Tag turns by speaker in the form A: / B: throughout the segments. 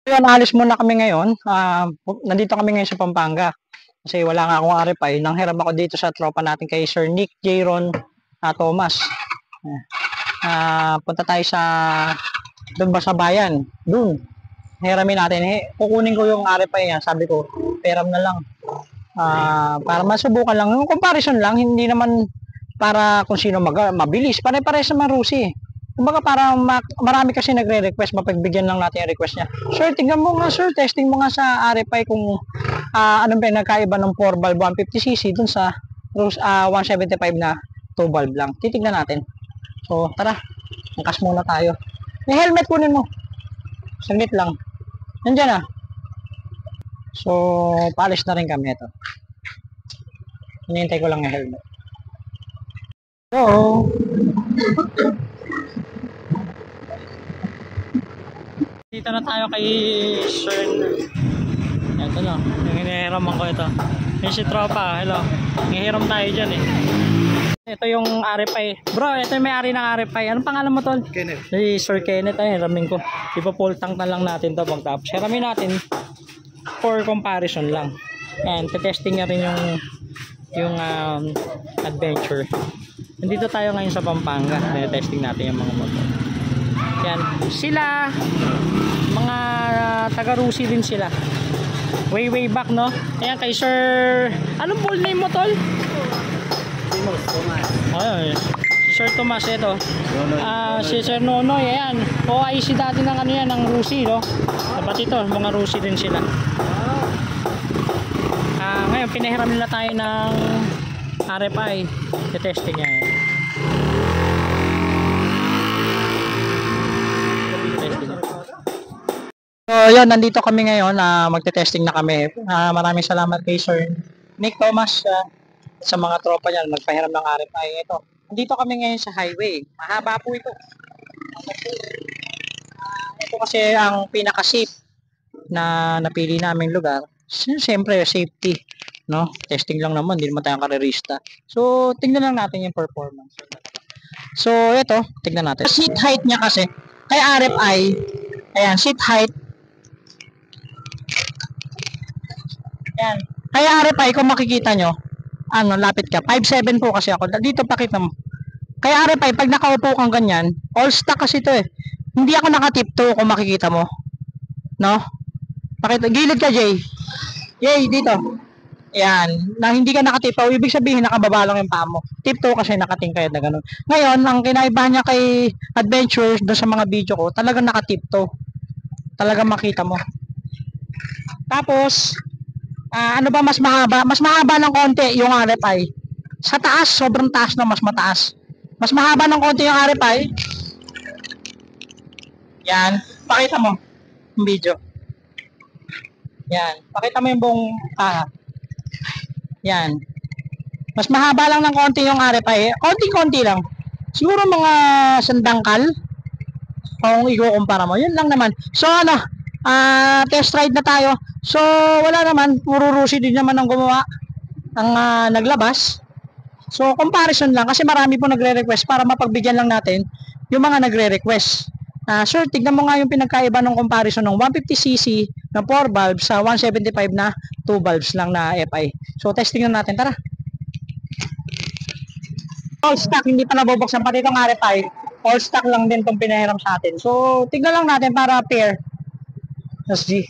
A: Yun, alis muna kami ngayon. Nandito kami ngayon sa Pampanga. Kasi wala nga akong RFI. Nanghiram ako dito sa tropa natin kay Sir Nick Jayron Thomas. Punta tayo sa doon ba sa bayan. Doon. Hiramin natin. Kukunin ko yung RFI niya. Sabi ko, peram na lang. Para masubukan lang. Yung comparison lang. Hindi naman para kung sino mabilis. Pare-pares naman Rusi. Kumbaga para marami kasi nagre-request, mapagbigyan lang natin yung request niya. Sir, tingnan mo nga sir, testing mo nga sa RFI kung anong ba nagkaiba ng 4 valve 150cc dun sa 175 na 2 valve lang. Titignan natin. So, tara. Angkas muna tayo. May helmet kunin mo. Saglit lang. Nandiyan ah. So, paalis na rin kami ito. Hinihintay ko lang yung helmet. Hello. Dito na tayo kay Sir. Ito na, yung hinihiraman ko ito. Yung si tropa, hello. Hinihiram tayo dyan eh. Ito yung RFI. Bro, ito yung may-ari ng RFI. Anong pangalan mo tol?
B: Kenneth.
A: Si Sir Kenneth, ay hiramin ko. Ipa-full tank na lang natin to pagtapos. Hiramin natin for comparison lang. And testing na rin yung adventure. Nandito tayo ngayon sa Pampanga. Testing natin yung mga motor. Yan, sila mga taga-Rusi din sila. Way back no. Ayan kay Sir, anong full name mo tol?
B: Thomas.
A: Ay, si Sir Tomas ito. Si Sir Nonoy, ayan. OIC dati ng ano yan, ng Rusi no. Dapat ito, mga Rusi din sila. Ngayon pinahiram nila tayo ng RFI. Testing niya. So yun, nandito kami ngayon na magte-testing na kami. Maraming salamat kay Sir Nick Thomas sa mga tropa niya nagpahiram ng RFI. Ito, nandito kami ngayon sa highway. Mahaba po ito. Ito kasi ang pinaka-safe na napili naming lugar. Siyempre, safety. No? Testing lang naman, hindi naman tayong karerista. So, tingnan lang natin yung performance. So, ito, tingnan natin. Seat height niya kasi, kay RFI, ayan, seat height. Ayan. Kaya RFI, kung makikita nyo, lapit ka. 5'7 po kasi ako. Dito pakita mo. Kaya RFI, pag nakaupo kang ganyan, all stock kasi ito eh. Hindi ako nakatipto kung makikita mo. No? Pakita, gilid ka, Jay. Jay, dito. Ayan. Na hindi ka nakatipto, ibig sabihin nakababa lang yung paa mo. Tipto kasi nakatingkayad na ganun. Ngayon, ang kinaibahan niya kay Adventure doon sa mga video ko, talagang nakatipto. Talagang makita mo. Tapos, ano ba mas mahaba? Mas mahaba ng konti yung RFI. Sa taas, sobrang taas na mas mataas. Mas mahaba ng konti yung RFI. Yan. Pakita mo yung video. Yan. Pakita mo yung buong yan. Mas mahaba lang ng konti yung RFI. Konting-konti lang. Siguro mga sandangkal. Kung i-kumpara mo. Yun lang naman. So ano, test ride na tayo. So wala naman, puro Rusi din naman ang gumawa ang naglabas. So comparison lang kasi marami po nagre-request para mapagbigyan lang natin yung mga nagre-request. Sir, tignan mo nga yung pinagkaiba ng comparison ng 150cc na 4 valves sa 175 na 2 valves lang na FI. So testing na natin, tara. All stock, hindi pa nabubuksan pati itong RFI. All stock lang din itong pinahiram sa atin. So tignan lang natin para pair. SG.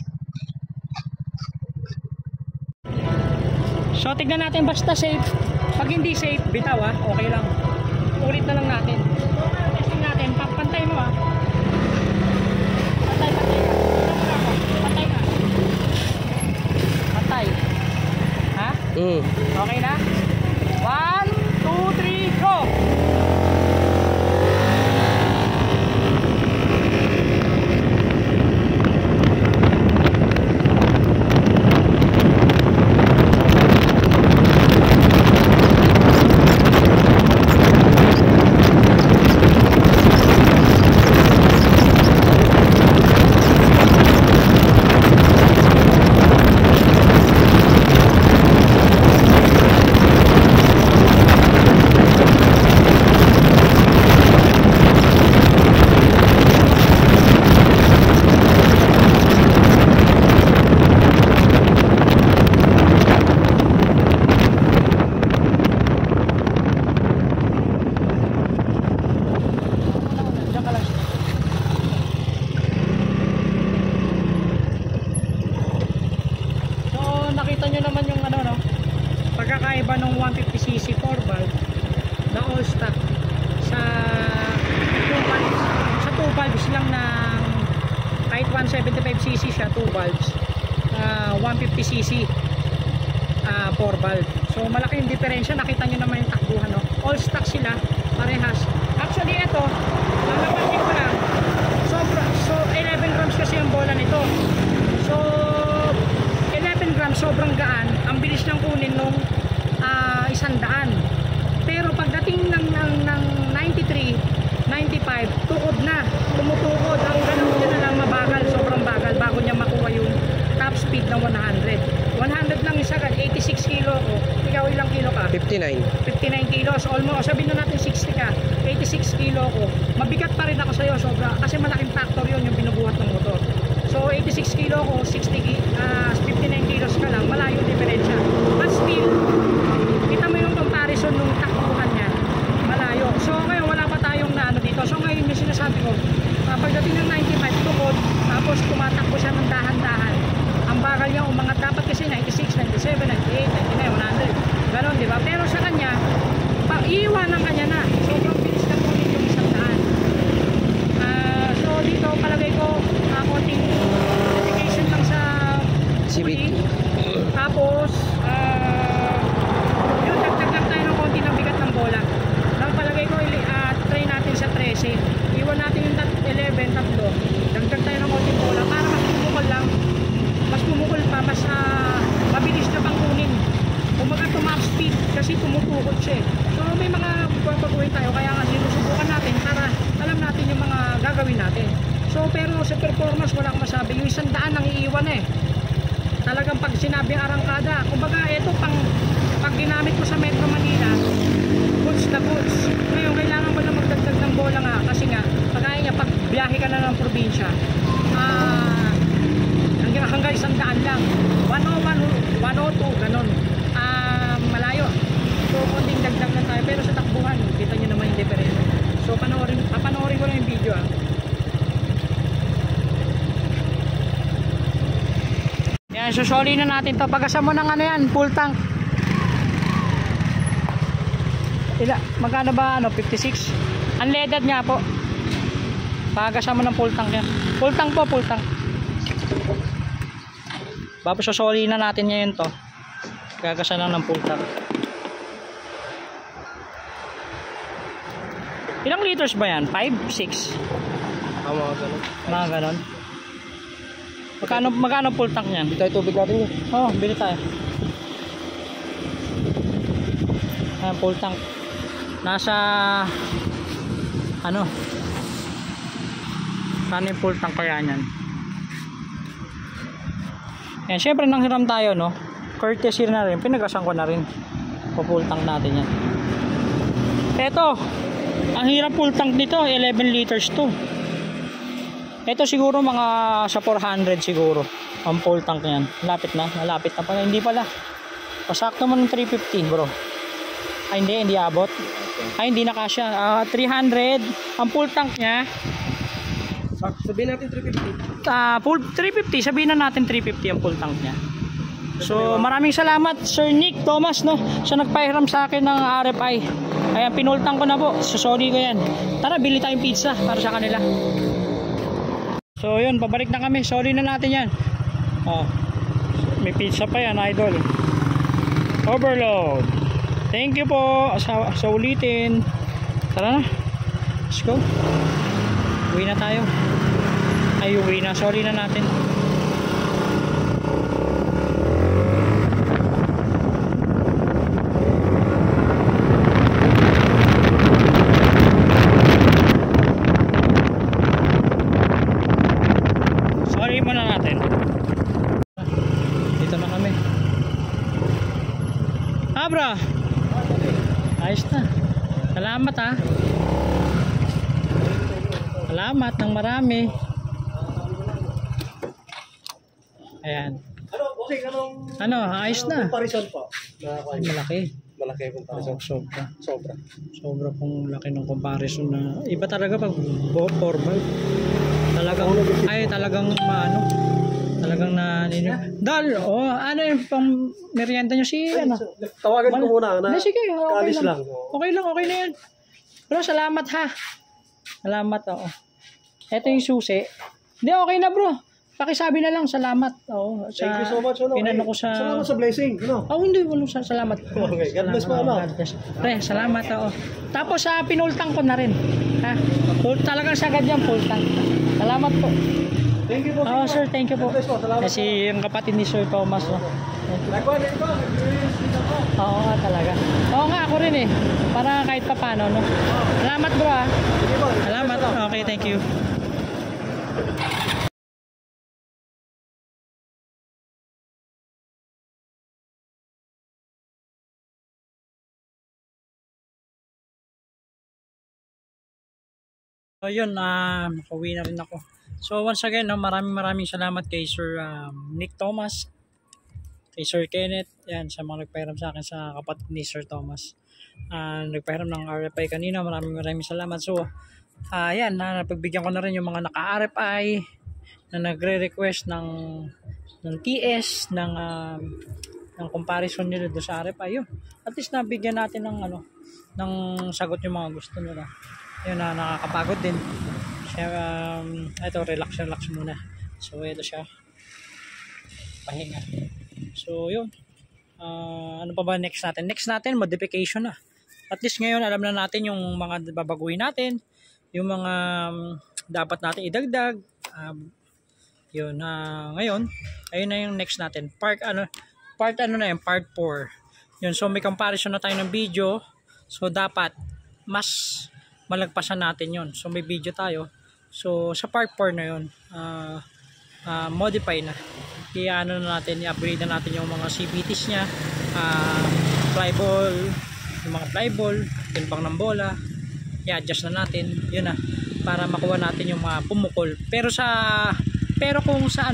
A: So tignan natin basta safe. Pag hindi safe, bitaw okay lang. Ulit na lang natin. Testing natin, pantay mo Pantay ka. Pantay ka. Pantay. Ha? Okay na? 1, 2, 3, go!
B: iba ng 150cc 4 valve na all stock sa 2 valves lang ng kahit 175cc siya 2 valves 150cc 4 valve. So malaki yung diferensya, nakita nyo naman yung takbuhan, no? All stock sila parehas. Actually ito lalapatin ko lang, so 11 grams kasi yung bola nito. So 11 grams sobrang gaan, ang bilis niyang kunin nung 100. Pero pagdating ng 93, 95, tukod na, tumutukod, ang ganun niya na lang mabagal, sobrang bagal bago niya makuha yung top speed ng 100 lang isa agad. 86 kilo ako, ikaw ilang kilo ka? 59 kilos, almost, sabihin na natin 60 ka, 86 kilo ako, mabigat pa rin ako sa'yo sobra, kasi malaking factor yun yung binubuhat ng motor. So 86 kilo ako, 59 kilos ka lang, malayo diferensya. But still, kita mo yung comparison nung takbuhan niya, malayo. So ngayon wala pa tayong na ano dito. So ngayon yung sinasabi ko, pagdating ng 95 tukod, tapos tumatakbo siya ng dahan-dahan. Ang bagal niya umangat, dapat kasi 96, 97, 98, 99, 100. Ganon, di ba? Pero sa kanya, iiwanan kanya na. Sobrang bilis na kunin yung 100. So dito palagay ko konting modification lang sa
C: Civic.
B: tapos yun, dagdag lang tayo ng konti ng bigat ng bola. Nang palagay ko try natin sa 13, iwan natin yung 11 tatlo, dagdag tayo ng konting bola para mas pumukol lang, mas pumukol pa, mas mabilis na pang kunin, kumaga tumap speed kasi tumutukod siya. So may mga babaguhin tayo, kaya nga sinusubukan natin para alam natin yung mga gagawin natin. So pero sa performance wala akong masabi, yung 100 ang iiwan talagang pag sinabing arangkada, kumbaga ito pag ginamit mo sa Metro Manila, goods na goods. Ngayon kailangan mo na magdagdag ng bola nga, kasi nga pagkaya niya pag biyahe ka na ng probinsya, hanggang 100 lang, 101, 102, ganon, malayo. So konting dagdag lang tayo, pero sa takbuhan kita nyo naman yung diferensya. So panoorin ko lang yung video Yan, susoli na natin to. Pagkasa mo ng ano yan, full tank. Magkano ba 56? Unleaded nga po. Pagkasa mo ng full tank yan. Full tank po, full tank. Tapos susoli na natin ngayon to. Gagasa lang ng full tank. Ilang liters ba yan? 5? 6?
C: Mga ganun.
B: Mga ganon. Magkano full tank niyan?
C: Bili tayo tubig natin yun.
B: Oh, bili tayo. Full tank. Nasa ano yung full tank kaya niyan? Yan, syempre nanghiram tayo, no? Courtesy na rin, pinagasan ko na rin. Full tank natin yan. Eto, ang hirap full tank nito, 11 liters to. Ito siguro mga sa 400 siguro ang full tank yan. Malapit na pala. Hindi pala. Pasakto mo ng 350 bro. Ay hindi abot. Ay hindi na kasya. 300 ang full tank niya.
C: Sabihin natin 350.
B: Full 350, sabihin na natin 350 ang full tank niya. So maraming salamat Sir Nick Thomas, no, siya nagpahiram sa akin ng RFI. Ayan, pinultang ko na po. Susoli ko yan. Tara, bili tayong pizza para sa kanila. So yun, pabalik na kami. Sorry na natin yan. May pizza pa yan, idol. Overload. Thank you po sa ulitin. Tara na, let's go. Uwi na tayo. Ay, uwi na, sorry na natin. Bro, ayos na. Salamat ha. Salamat ng marami. Ayan. Ano, ayos na.
C: Comparison po.
B: Malaki.
C: Malaki yung comparison.
B: Sobra pong laki ng comparison na. Iba talaga pag 4 valve. Talagang maano. Talagang Dal, ano yung pang merienda nyo si, ano?
C: Tawagan ko muna na
B: Sige, okay
C: kaalis
B: lang.
C: lang.
B: Okay lang, okay na yan. Bro, salamat ha. Salamat, oo. Ito yung susi. Hindi, okay na bro. Pakisabi na lang, salamat. Oo,
C: Thank you so much.
B: Pinano ko sa...
C: Salamat sa blessing.
B: Hindi, walang salamat.
C: Okay, God bless po.
B: God bless. Pre, salamat. Tapos pinultang ko na rin. Ha? Talagang sagad yan, full tank. Salamat po.
C: Thank you po.
B: Sir, thank you po.
C: God bless po. Salamat.
B: Kasi yung kapatid ni Sir Thomas. Oo nga talaga. Oo nga, ako rin eh. Para kahit pa paano, no? Salamat bro ha. Salamat. Okay, thank you. So yun, makauwi na rin ako. So once again, maraming salamat kay Sir Nick Thomas, kay Sir Kenneth, yan, sa mga nagpahiram sa akin sa kapatid ni Sir Thomas. Nagpahiram ng RFI kanina, maraming salamat. So, yan, napagbigyan ko na rin yung mga naka-RFI na nagre-request ng TS, ng comparison nila doon sa RFI. Yun, at least nabigyan natin ng ng sagot yung mga gusto nila. Yun na nakakapagod din. Ito, relax muna. So, ito siya. Pahinga. So, yun. Ano pa ba next natin? Next natin, modification na. At least ngayon, alam na natin yung mga babaguhin natin. Yung mga dapat natin idagdag. Yun. Ngayon, ayun na yung next natin. Part 4. Yun. So, may comparison na tayo ng video. So, dapat mas malagpasan natin yon. So may video tayo. So sa part 4 na yon, modify na. Kaya na natin, i-upgrade na natin yung mga CVTs niya, flyball, yung mga flyball, timbang ng bola, i-adjust na natin. Yun na, para makuha natin yung mga pumukol. Pero kung sa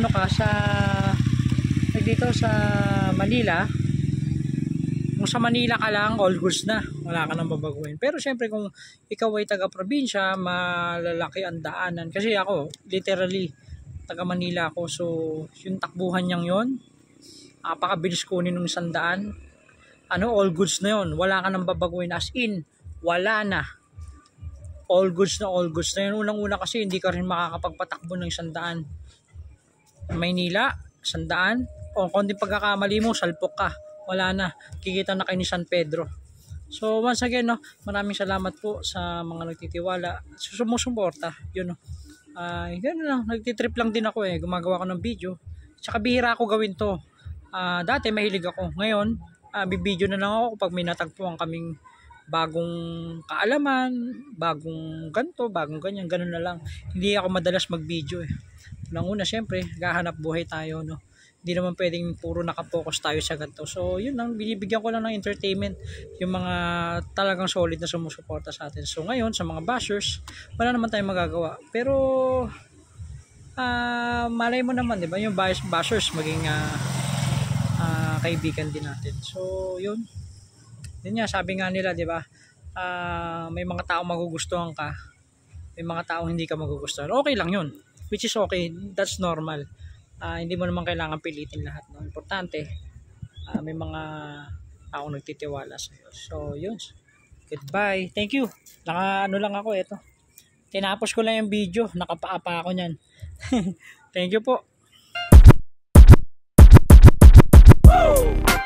B: dito sa Manila, kung sa Manila ka lang, all goods na, wala ka nang babaguhin. Pero syempre kung ikaw ay taga-probinsya, malalaki ang daanan. Kasi ako, literally, taga-Manila ako. So, yung takbuhan niyang yon, napakabilis kunin ng 100. All goods na yon, wala ka nang babaguhin. As in, wala na. All goods na yun. Unang-una kasi, hindi ka rin makakapagpatakbo ng 100. Maynila, 100. O, kung di pagkakamali mo, salpok ka. Wala na, kikita na kayo ni San Pedro. So once again, maraming salamat po sa mga nagtitiwala, sumusuporta. Yun, yun lang, nagtitrip lang din ako gumagawa ko ng video. Tsaka bihira ako gawin to. Dati mahilig ako. Ngayon, bibideo na lang ako kapag may natagpuan kaming bagong kaalaman, bagong ganto, bagong ganyan, ganun na lang. Hindi ako madalas mag-video Una, syempre, gahanap buhay tayo, Hindi naman pwedeng puro nakapokus tayo sa ganito. So, yun lang, binibigyan ko lang ng entertainment yung mga talagang solid na sumusuporta sa atin. So, ngayon, sa mga bashers, wala naman tayong magagawa. Pero, malay mo naman, di ba? Yung bashers maging kaibigan din natin. So, yun. Yun nga, sabi nga nila, di ba? May mga taong magugustuhan ka. May mga taong hindi ka magugustuhan. Okay lang yun. Which is okay. That's normal. Hindi mo naman kailangan pilitin lahat. Importante, may mga taong nagtitiwala sa iyo. So, yun. Goodbye. Thank you. Lang ako ito. Tinapos ko lang yung video. Nakapaapa ako niyan. Thank you po. Woo!